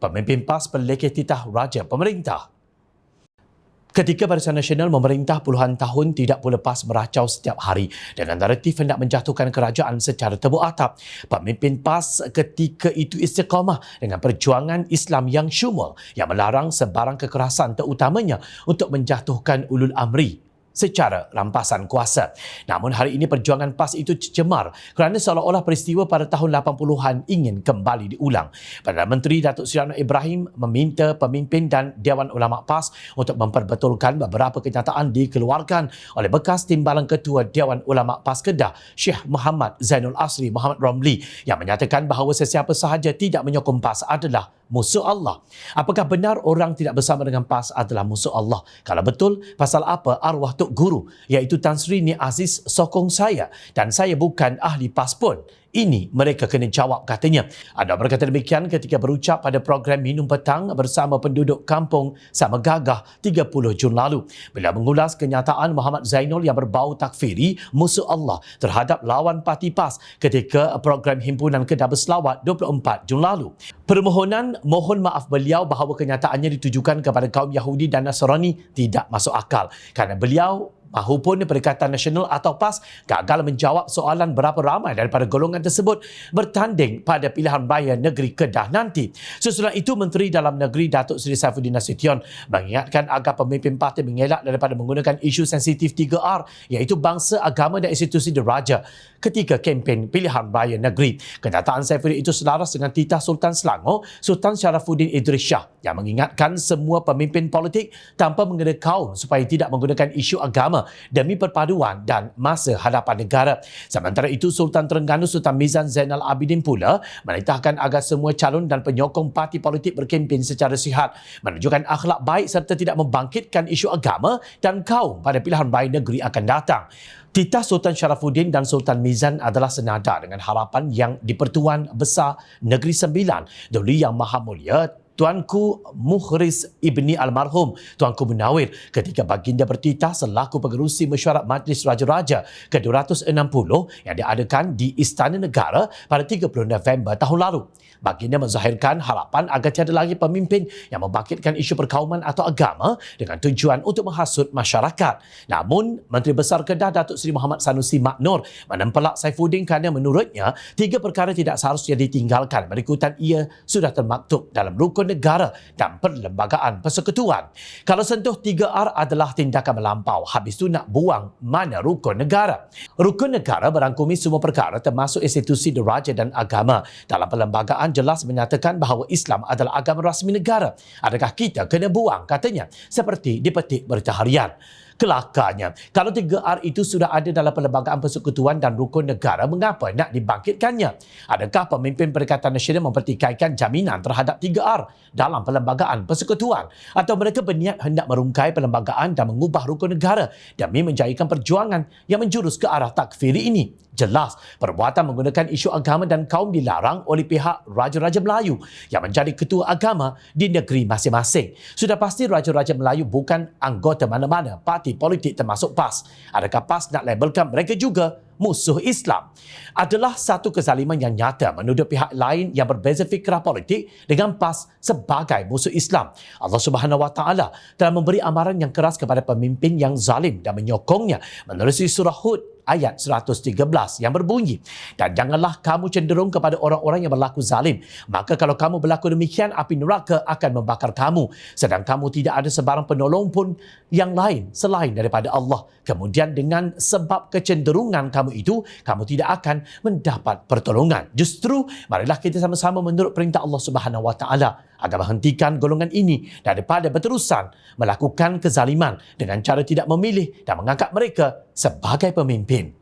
Pemimpin PAS berlekeh titah raja pemerintah. Ketika Barisan Nasional memerintah puluhan tahun tidak pula PAS meracau setiap hari dengan naratif hendak menjatuhkan kerajaan secara tebuk atap, pemimpin PAS ketika itu istiqamah dengan perjuangan Islam yang syumul yang melarang sebarang kekerasan terutamanya untuk menjatuhkan ulul amri secara rampasan kuasa. Namun hari ini perjuangan PAS itu cemar kerana seolah-olah peristiwa pada tahun 80-an ingin kembali diulang. Perdana Menteri Datuk Seri Anwar Ibrahim meminta pemimpin dan Dewan Ulama PAS untuk memperbetulkan beberapa kenyataan dikeluarkan oleh bekas Timbalan Ketua Dewan Ulama PAS Kedah, Syekh Muhammad Zainul Asri Muhammad Romli, yang menyatakan bahawa sesiapa sahaja tidak menyokong PAS adalah musuh Allah. Apakah benar orang tidak bersama dengan PAS adalah musuh Allah? Kalau betul, pasal apa arwah Tok Guru, iaitu Tan Sri Ni Aziz sokong saya dan saya bukan ahli PAS pun? Ini mereka kena jawab, katanya. Ada berkata demikian ketika berucap pada program Minum Petang bersama penduduk kampung Sama Gagah 30 Jun lalu. Bila mengulas kenyataan Muhammad Zainul yang berbau takfiri musuh Allah terhadap lawan parti PAS ketika program Himpunan Kedah Berselawat 24 Jun lalu. Permohonan mohon maaf beliau bahawa kenyataannya ditujukan kepada kaum Yahudi dan Nasrani tidak masuk akal kerana beliau mahupun Perikatan Nasional atau PAS gagal menjawab soalan berapa ramai daripada golongan tersebut bertanding pada pilihan raya negeri Kedah nanti. Sesudah itu, Menteri Dalam Negeri Datuk Seri Saifuddin Nasution mengingatkan agar pemimpin parti mengelak daripada menggunakan isu sensitif 3R, iaitu bangsa, agama dan institusi diraja ketika kempen pilihan raya negeri. Kenyataan Saifuddin itu selaras dengan titah Sultan Selangor, Sultan Syarafuddin Idris Shah, yang mengingatkan semua pemimpin politik tanpa mengena kaum supaya tidak menggunakan isu agama demi perpaduan dan masa hadapan negara. Sementara itu, Sultan Terengganu Sultan Mizan Zainal Abidin pula menitahkan agar semua calon dan penyokong parti politik berkempen secara sihat, menunjukkan akhlak baik serta tidak membangkitkan isu agama dan kaum pada pilihan raya negeri akan datang. Titah Sultan Syarafuddin dan Sultan Mizan adalah senada dengan harapan yang di-Pertuan Besar Negeri Sembilan Duli Yang Maha Mulia Tuanku Mukhris Ibni Almarhum Tuanku Munawir ketika baginda bertitah selaku pengerusi mesyuarat Majlis Raja-Raja ke-260 yang diadakan di Istana Negara pada 30 November tahun lalu. Baginda menzahirkan harapan agar tiada lagi pemimpin yang membangkitkan isu perkauman atau agama dengan tujuan untuk menghasut masyarakat. Namun, Menteri Besar Kedah Datuk Seri Muhammad Sanusi Maknur menempelak Saifuddin kerana menurutnya 3 perkara tidak seharusnya ditinggalkan berikutan ia sudah termaktub dalam rukun negara dan perlembagaan persekutuan. Kalau sentuh 3R adalah tindakan melampau, habis tu nak buang mana rukun negara? Rukun negara berangkumi semua perkara termasuk institusi diraja dan agama. Dalam perlembagaan jelas menyatakan bahawa Islam adalah agama rasmi negara. Adakah kita kena buang, katanya, seperti dipetik Berita Harian. Kelakarnya, kalau 3R itu sudah ada dalam perlembagaan persekutuan dan rukun negara, mengapa nak dibangkitkannya? Adakah pemimpin Perikatan Nasional mempertikaikan jaminan terhadap 3R dalam perlembagaan persekutuan? Atau mereka berniat hendak merungkai perlembagaan dan mengubah rukun negara demi menjayakan perjuangan yang menjurus ke arah takfiri ini? Jelas, perbuatan menggunakan isu agama dan kaum dilarang oleh pihak Raja-Raja Melayu yang menjadi ketua agama di negeri masing-masing. Sudah pasti Raja-Raja Melayu bukan anggota mana-mana parti politik termasuk PAS. Adakah PAS nak labelkan mereka juga musuh Islam? Adalah satu kezaliman yang nyata menuduh pihak lain yang berbeza fikrah politik dengan PAS sebagai musuh Islam. Allah Subhanahu Wa Taala telah memberi amaran yang keras kepada pemimpin yang zalim dan menyokongnya menerusi surah Hud ayat 113 yang berbunyi, dan janganlah kamu cenderung kepada orang-orang yang berlaku zalim, maka kalau kamu berlaku demikian, api neraka akan membakar kamu, sedang kamu tidak ada sebarang penolong pun yang lain selain daripada Allah. Kemudian dengan sebab kecenderungan kamu itu, kamu tidak akan mendapat pertolongan. Justru marilah kita sama-sama menurut perintah Allah Subhanahu Wa Taala agar menghentikan golongan ini daripada berterusan melakukan kezaliman dengan cara tidak memilih dan mengangkat mereka sebagai pemimpin.